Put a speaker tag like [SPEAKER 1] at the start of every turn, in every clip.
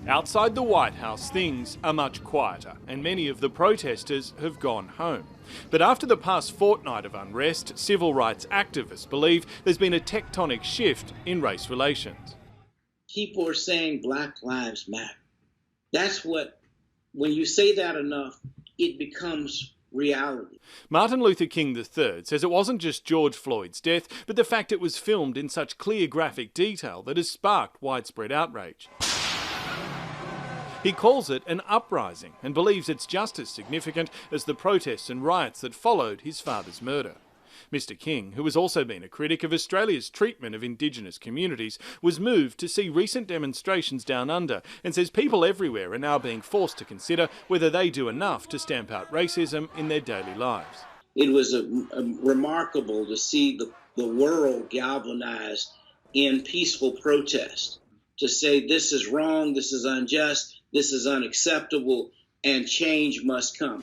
[SPEAKER 1] Outside the White House, things are much quieter, and many of the protesters have gone home. But after the past fortnight of unrest, civil rights activists believe there's been a tectonic shift in race relations.
[SPEAKER 2] People are saying Black Lives Matter. That's what, when you say that enough, it becomes reality.
[SPEAKER 1] Martin Luther King III says it wasn't just George Floyd's death, but the fact it was filmed in such clear graphic detail that has sparked widespread outrage. He calls it an uprising and believes it's just as significant as the protests and riots that followed his father's murder. Mr King, who has also been a critic of Australia's treatment of Indigenous communities, was moved to see recent demonstrations down under and says people everywhere are now being forced to consider whether they do enough to stamp out racism in their daily lives.
[SPEAKER 2] It was remarkable to see the world galvanized in peaceful protest, to say this is wrong, this is unjust, this is unacceptable, and change must come.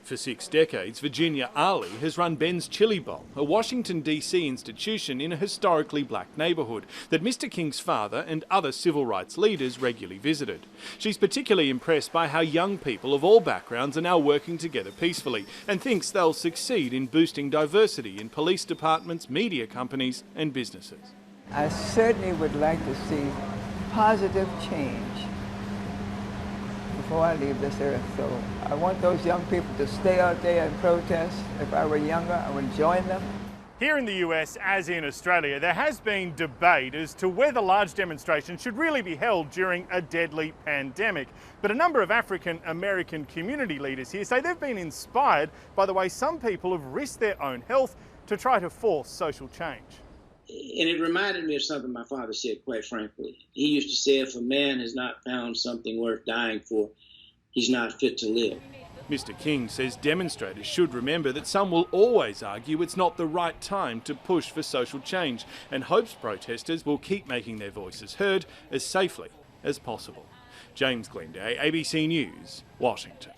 [SPEAKER 1] For 6 decades, Virginia Ali has run Ben's Chili Bowl, a Washington DC institution in a historically black neighbourhood that Mr King's father and other civil rights leaders regularly visited. She's particularly impressed by how young people of all backgrounds are now working together peacefully and thinks they'll succeed in boosting diversity in police departments, media companies and businesses.
[SPEAKER 3] I certainly would like to see positive change before I leave this earth. So I want those young people to stay out there and protest. If I were younger, I would join them.
[SPEAKER 4] Here in the US, as in Australia, there has been debate as to whether large demonstrations should really be held during a deadly pandemic. But a number of African American community leaders here say they've been inspired by the way some people have risked their own health to try to force social change.
[SPEAKER 2] And it reminded me of something my father said, quite frankly. He used to say, if a man has not found something worth dying for, he's not fit to live.
[SPEAKER 1] Mr King says demonstrators should remember that some will always argue it's not the right time to push for social change, and hopes protesters will keep making their voices heard as safely as possible. James Glenday, ABC News, Washington.